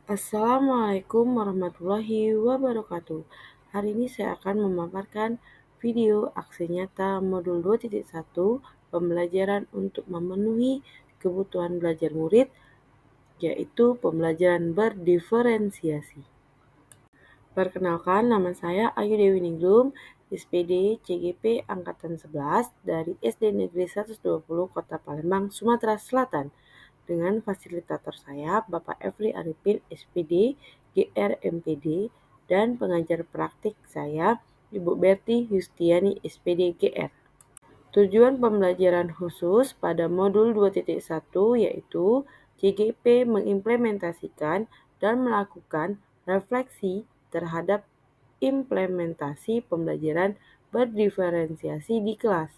Assalamualaikum warahmatullahi wabarakatuh. Hari ini saya akan memaparkan video aksi nyata modul 2.1 pembelajaran untuk memenuhi kebutuhan belajar murid, yaitu pembelajaran berdiferensiasi. Perkenalkan, nama saya Ayu Dewi Ningrum, SPD CGP Angkatan 11 dari SD Negeri 120 Kota Palembang, Sumatera Selatan. Dengan fasilitator saya, Bapak Efri Arifin, SPD, GR MPD, dan pengajar praktik saya, Ibu Berti Yustiani, SPD, GR. Tujuan pembelajaran khusus pada modul 2.1 yaitu CGP mengimplementasikan dan melakukan refleksi terhadap implementasi pembelajaran berdiferensiasi di kelas.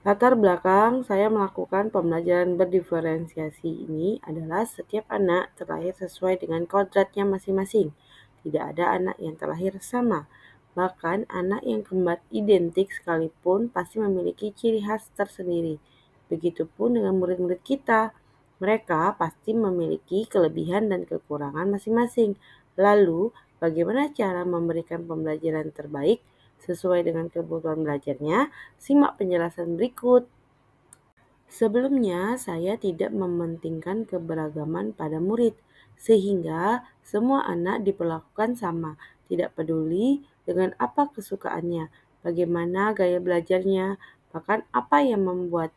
Latar belakang saya melakukan pembelajaran berdiferensiasi ini adalah setiap anak terlahir sesuai dengan kodratnya masing-masing. Tidak ada anak yang terlahir sama. Bahkan anak yang kembar identik sekalipun pasti memiliki ciri khas tersendiri. Begitupun dengan murid-murid kita. Mereka pasti memiliki kelebihan dan kekurangan masing-masing. Lalu, bagaimana cara memberikan pembelajaran terbaik sesuai dengan kebutuhan belajarnya? Simak penjelasan berikut. Sebelumnya, saya tidak mementingkan keberagaman pada murid, sehingga semua anak diperlakukan sama, tidak peduli dengan apa kesukaannya, bagaimana gaya belajarnya, bahkan apa yang membuat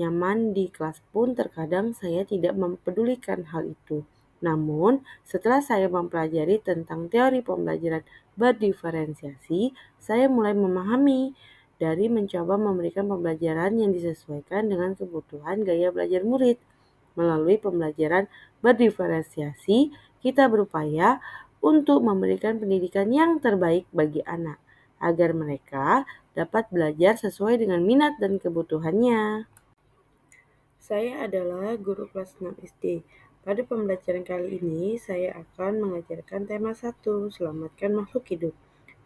nyaman di kelas pun terkadang saya tidak mempedulikan hal itu. Namun, setelah saya mempelajari tentang teori pembelajaran berdiferensiasi, saya mulai memahami dari mencoba memberikan pembelajaran yang disesuaikan dengan kebutuhan gaya belajar murid. Melalui pembelajaran berdiferensiasi, kita berupaya untuk memberikan pendidikan yang terbaik bagi anak, agar mereka dapat belajar sesuai dengan minat dan kebutuhannya. Saya adalah guru kelas 6 SD. Pada pembelajaran kali ini, saya akan mengajarkan tema 1, selamatkan makhluk hidup.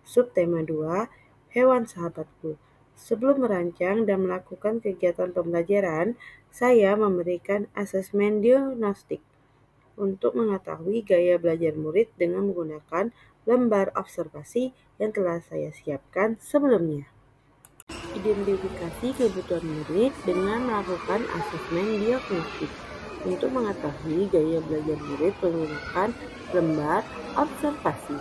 Subtema 2, hewan sahabatku. Sebelum merancang dan melakukan kegiatan pembelajaran, saya memberikan asesmen diagnostik untuk mengetahui gaya belajar murid dengan menggunakan lembar observasi yang telah saya siapkan sebelumnya. Identifikasi kebutuhan murid dengan melakukan asesmen diagnostik. Untuk mengetahui gaya belajar murid menggunakan lembar observasi.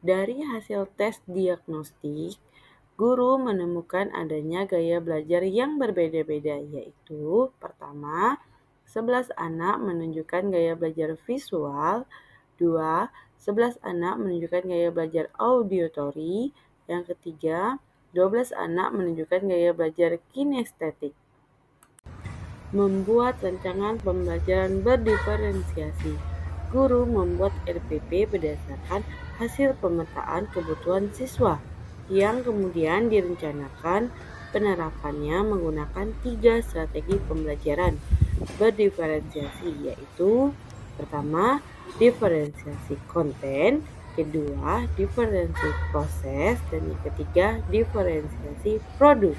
Dari hasil tes diagnostik, guru menemukan adanya gaya belajar yang berbeda-beda, yaitu pertama, 11 anak menunjukkan gaya belajar visual, 2, 11 anak menunjukkan gaya belajar auditory, yang ketiga, 12 anak menunjukkan gaya belajar kinestetik. Membuat rancangan pembelajaran berdiferensiasi. Guru membuat RPP berdasarkan hasil pemetaan kebutuhan siswa, yang kemudian direncanakan penerapannya menggunakan 3 strategi pembelajaran berdiferensiasi, yaitu pertama, diferensiasi konten, kedua, diferensiasi proses, dan yang ketiga, diferensiasi produk.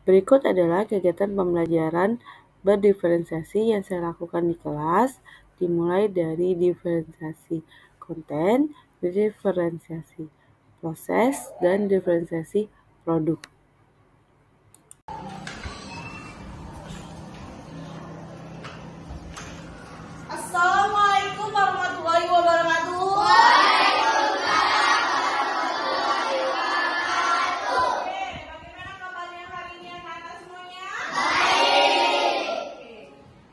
Berikut adalah kegiatan pembelajaran berdiferensiasi yang saya lakukan di kelas, dimulai dari diferensiasi konten, diferensiasi proses, dan diferensiasi produk. Assalamualaikum warahmatullahi wabarakatuh. Bagaimana kabarnya hari ini anak-anak semuanya?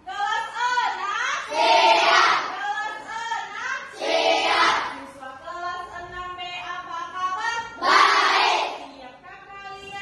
Kelas 6 siap. Kelas 6 siap. Siswa kelas 6B apa kabar? Baik. Siapkah kalian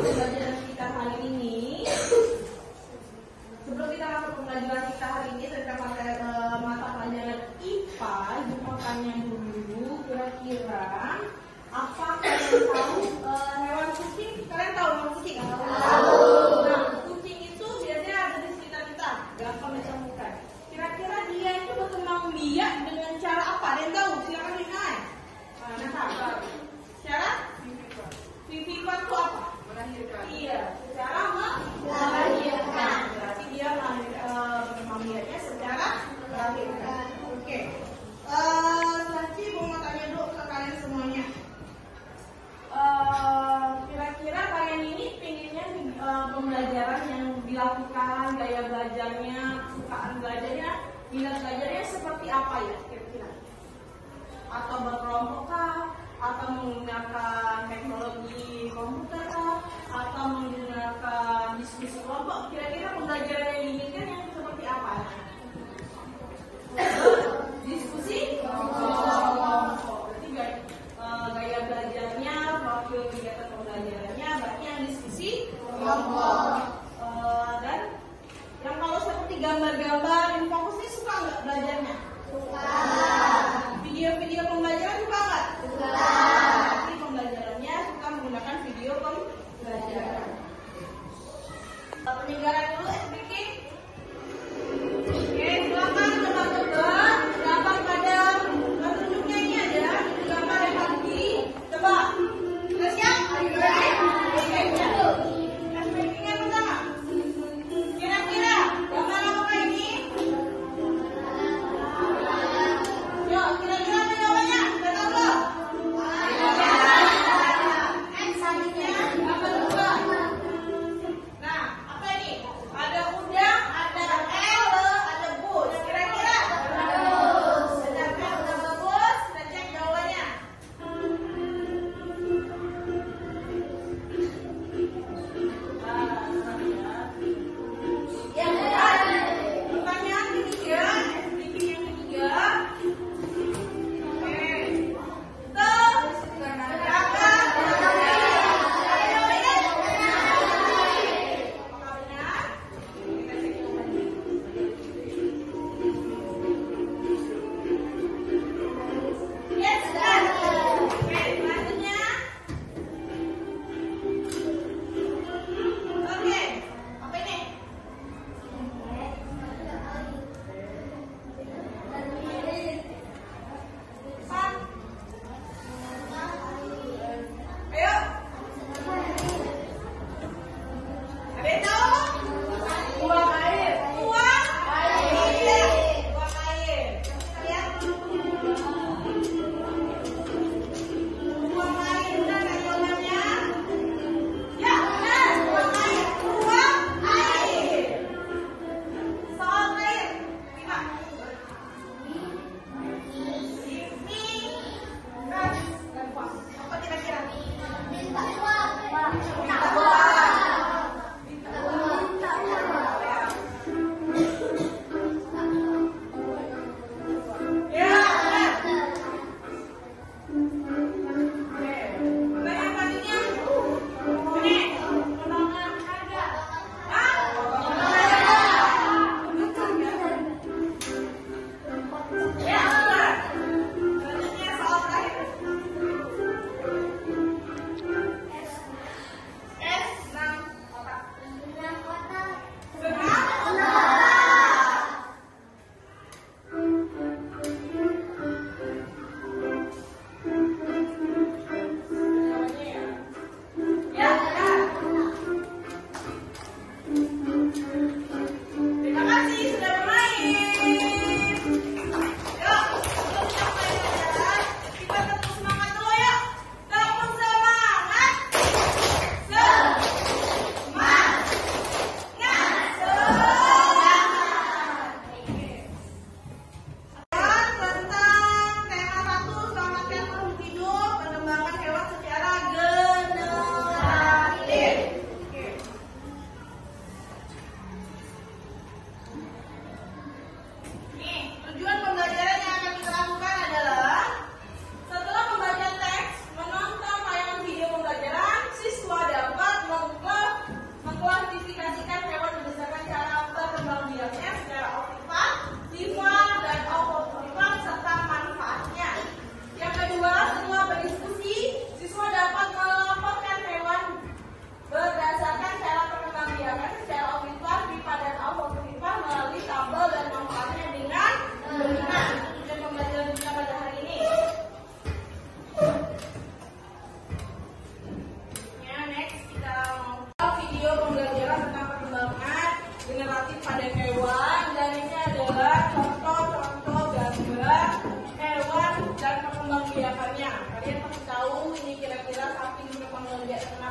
pembelajaran kita hari ini. Sebelum kita masuk pembelajaran kita hari ini tentang mata pelajaran IPA, Ibu mau tanya dulu kira-kira apa kalian tahu hewan kucing? Kalian tahu hewan kucing? Tahu. Nah, kucing itu biasanya ada di sekitar kita, gampang ditemukan. Kira-kira dia itu berkembang biak dengan cara apa? Ada yang tahu? Silakan lihat. Nah, cara vivipan itu apa? Melahirkan. Iya, secara melahirkan. Berarti dia berkembang biaknya secara melahirkan. Oke. Nanti mau tanya dulu ke kalian semuanya. Kira-kira kalian ini pengennya pembelajaran yang dilakukan, gaya belajarnya, kesukaan belajarnya, minat belajarnya seperti apa ya kira-kira? Atau berkelompok kah? Atau menggunakan teknologi komputer kah? Atau menggunakan diskusi kelompok? Kira-kira pembelajaran yang diinginkan yang seperti apa? Diskusi kelompok. Berarti gaya belajarnya, profil kegiatan pembelajarannya, berarti yang diskusi kelompok. Dan yang kalau seperti gambar-gambar, yang fokusnya suka nggak belajarnya? Suka. Video-video pembelajaran suka nggak? Suka. Berarti pembelajarannya suka menggunakan video pembelajaran. Penyegaran dulu SBK. Oke, silakan tebak-tebak. Gambar pada petunjuknya ini ada gambar yang tadi. Coba. Sudah siap? Oke, SBK-nya pertama. Kira-kira gambar apa ini? Yuk, kira-kira apa jawabannya? Sudah tahu belum? Selanjutnya, gambar kedua.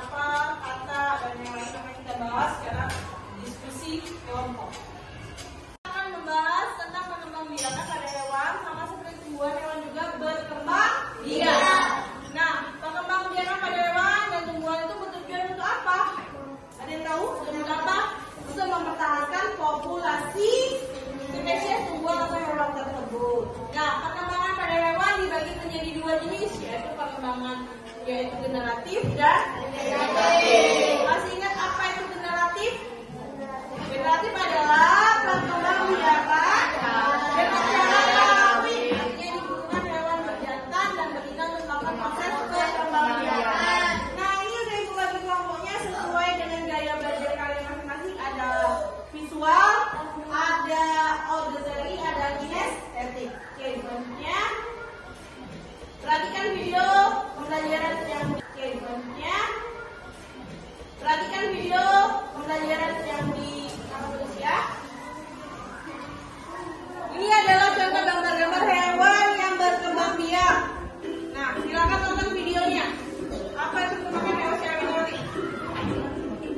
apa kata dan yang lain akan kita bahas secara diskusi kelompok. Kita akan membahas tentang pengembangbiakan pada hewan sama seperti tumbuhan hewan juga berkembang biak. Nah, pengembangbiakan pada hewan dan tumbuhan itu bertujuan untuk apa? Ada yang tahu? Untuk apa? Untuk mempertahankan populasi spesies tumbuhan atau hewan tersebut. Nah, pengembangan pada hewan dibagi menjadi dua jenis, yaitu pengembangan yaitu generatif dan degeneratif. Masih ingat apa itu generatif? Generatif adalah pengembangbiakan dengan cara alami, artinya dibutuhkan hewan berjantan dan betina untuk melakukan proses pengembangbiakan. Nah, ini udah ibu bagi kelompoknya sesuai dengan gaya belajar kalian masing-masing. Ada visual, ada auditory, ada kinestetik. Oke, selanjutnya perhatikan video pembelajaran yang di kampus ya. Ini adalah contoh gambar-gambar hewan yang berkembang biak. Nah, silakan tonton videonya. Apa itu merupakan hewan secara teori?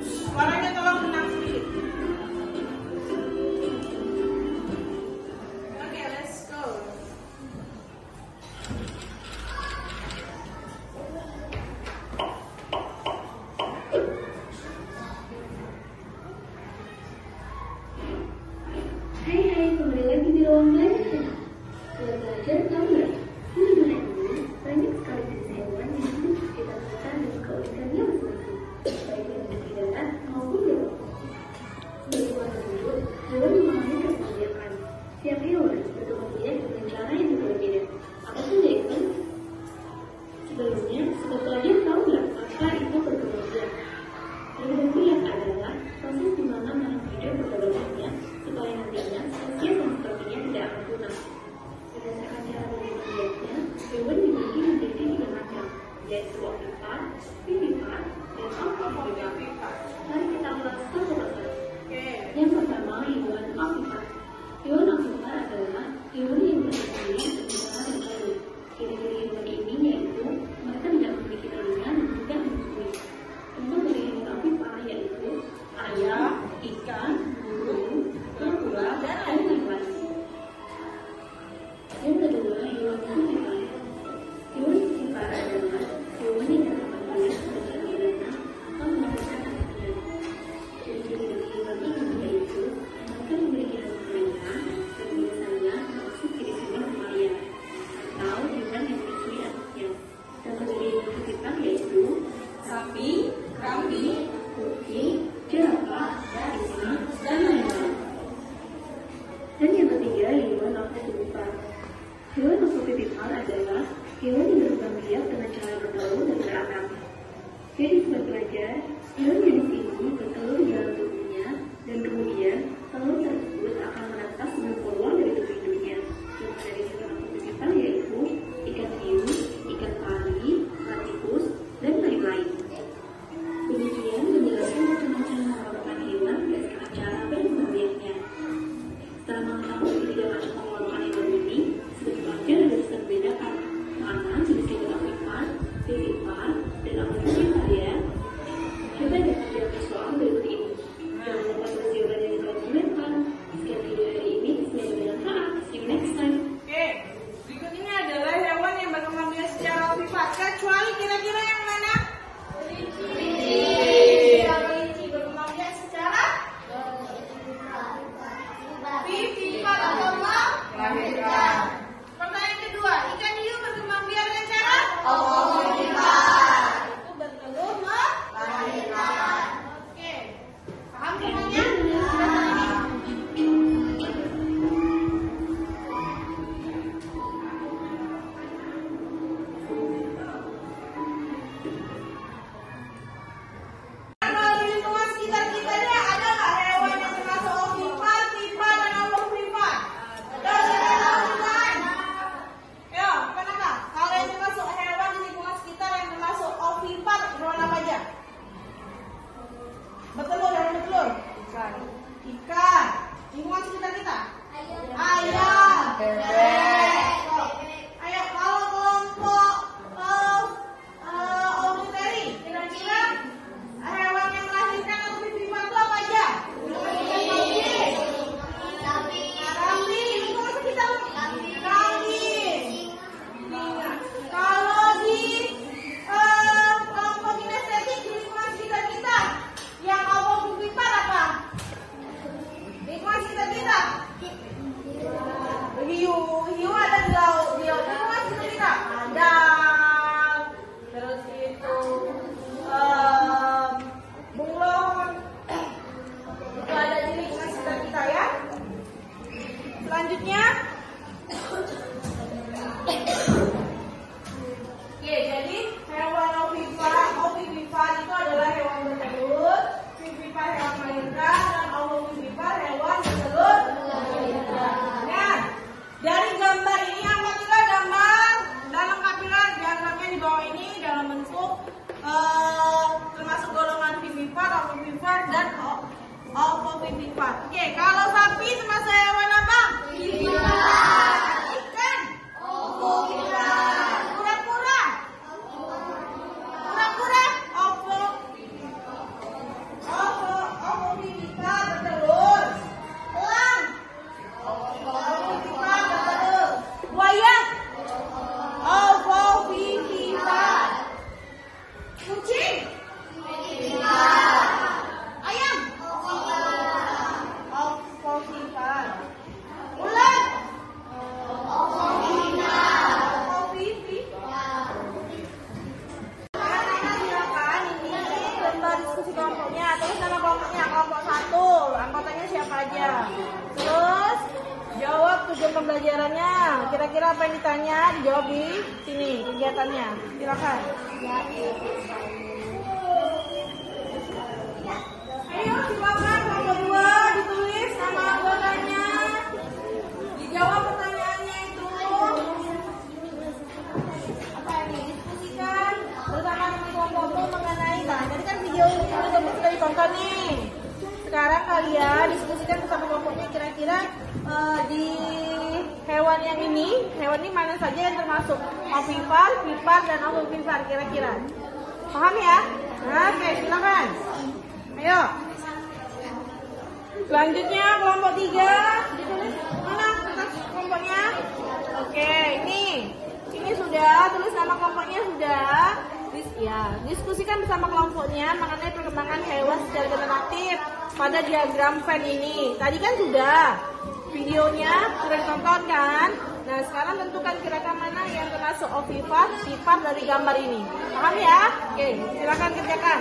Suaranya tolong tenang sedikit. Oke, let's go. Hai, kembali lagi di ruang belajar. Ruang belajar tahu nggak? Di dunia ini banyak sekali jenis hewan yang hidup di sekitar kita dan keunikannya masing-masing, baik yang di darat maupun di laut. Sebagai hewan tersebut, hewan memahami keseimbangan. Setiap hewan berkembang biak dengan cara yang berbeda. Apa saja itu? Sebelumnya, sobat pelajar tahu nggak apa itu berkembang biak? Berkembang biak adalah proses di mana makhluk hidup berkembang biak supaya nantinya spesies yang sepertinya tidak akan punah. Berdasarkan cara berkembang biaknya, hewan dibagi menjadi 3 macam, yaitu ovipar, vivipar, dan amphibian. Mari kita ulas satu persatu. Yang pertama, hewan ovipar. Hewan ovipar adalah hewan yang berkembang biak secara yang baru. Ciri-ciri hewan ini yaitu mereka tidak memiliki telinga dan tidak menyusui. Contoh dari hewan ovipar yaitu ayam, ikan, burung, kura-kura, dan lain-lain. Yang kedua, hewan vivipar. Hewan vivipar adalah hewan yang berkembang biak secara alami atau menghasilkan hasilnya. Ciri-ciri dari hewan ini yaitu mereka memiliki rambut panjang dan biasanya masuk jenis hewan mamalia atau hewan yang menyusui anaknya. Contoh dari hewan vivipar yaitu sapi, kambing, kucing, jerapah, singa, dan lain-lain. Dan yang ketiga, hewan ovovivipar. Hewan ovovivipar adalah hewan yang berkembang biak dengan cara bertelur dan berakar. Jadi sobat pelajar, hewan jenis ini bertelur di dalam tubuhnya dan kemudian telur tersebut akan menetas dengan peluang dari tubuh induknya. Contoh dari hewan ovovivipar yaitu ikan hiu, ikan pari, platypus, dan lain-lain. Demikian menjelaskan macam-macam pengelolaan hewan berdasarkan cara berkembang biaknya. Setelah mengetahui 3 macam pengelolaan hewan ini, sobat pelajar harus membedakan mana jenis hewan ovipar, vivipar, dan amphibian ya. Coba deh jawab soal berikut ini. Jangan lupa tulis jawaban yang telah komentar. Sekian video hari ini, semoga bermanfaat. See you next time. Oke, berikut ini adalah hewan yang berkembang biak secara ovipar. Kecuali kira-kira yang mana? Kelinci berkembang biak secara vivipar atau melahirkan. Pertanyaan kedua, ikan hiu berkembang biak dengan cara ovipar. Itu bertelur melahirkan. Oke, paham semuanya? Kalau di lingkungan sekitar kita ini ada nggak hewan yang termasuk ovipar, vivipar, dan apovivipar? Ada. Yo, kenapa? Kalau yang termasuk hewan di lingkungan sekitar yang termasuk ovipar, hewan apa aja? Bertelur, hewan bertelur. Ikan. Lingkungan sekitar kita. Ayam. Bebek. Ayo, kalau kelompok auditory, kira-kira ovipar. Oke, kalau sapi termasuk hewan apa? Ikan? Ovipar. Kura-kura? Kura-kura? Ovipar, betul. Elang? Ovipar, betul. Buaya? Ovipar. Kucing? Ayam? Ovipar. Ular? Ovipar. Anak-anak silakan ini lembar diskusi kelompoknya. Terus nama kelompoknya kelompok 1. Anggotanya siapa aja? Terus jawab tujuan pembelajarannya. Kira-kira apa yang ditanya? Dijawab di sini kegiatannya. Silakan. Ayo silakan kelompok 2 ditulis nama anggotanya. Dijawab pertanyaannya itu. Apa ini? Diskusikan bersama dengan kelompokmu mengenai. Nah, jadi kan video ini sudah ditonton nih. Sekarang kalian diskusikan bersama kelompoknya kira-kira di hewan ini mana saja yang termasuk ovipar, vipar, dan ovipar kira-kira. Paham ya? Nah, oke, silakan. Ayo. Selanjutnya kelompok 3 ditulis mana kertas kelompoknya? Oke, ini sudah tulis nama kelompoknya sudah. Diskusikan bersama kelompoknya mengenai perkembangan hewan secara generatif pada diagram Venn ini. Tadi kan sudah videonya sudah ditonton kan? Nah, sekarang tentukan kira-kira mana yang termasuk ovipar, vipar dari gambar ini. Paham ya? Oke, silakan kerjakan.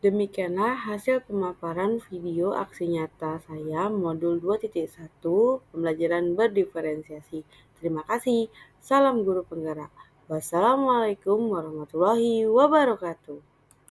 Demikianlah hasil pemaparan video aksi nyata saya modul 2.1 pembelajaran berdiferensiasi. Terima kasih. Salam guru penggerak. Wassalamualaikum warahmatullahi wabarakatuh.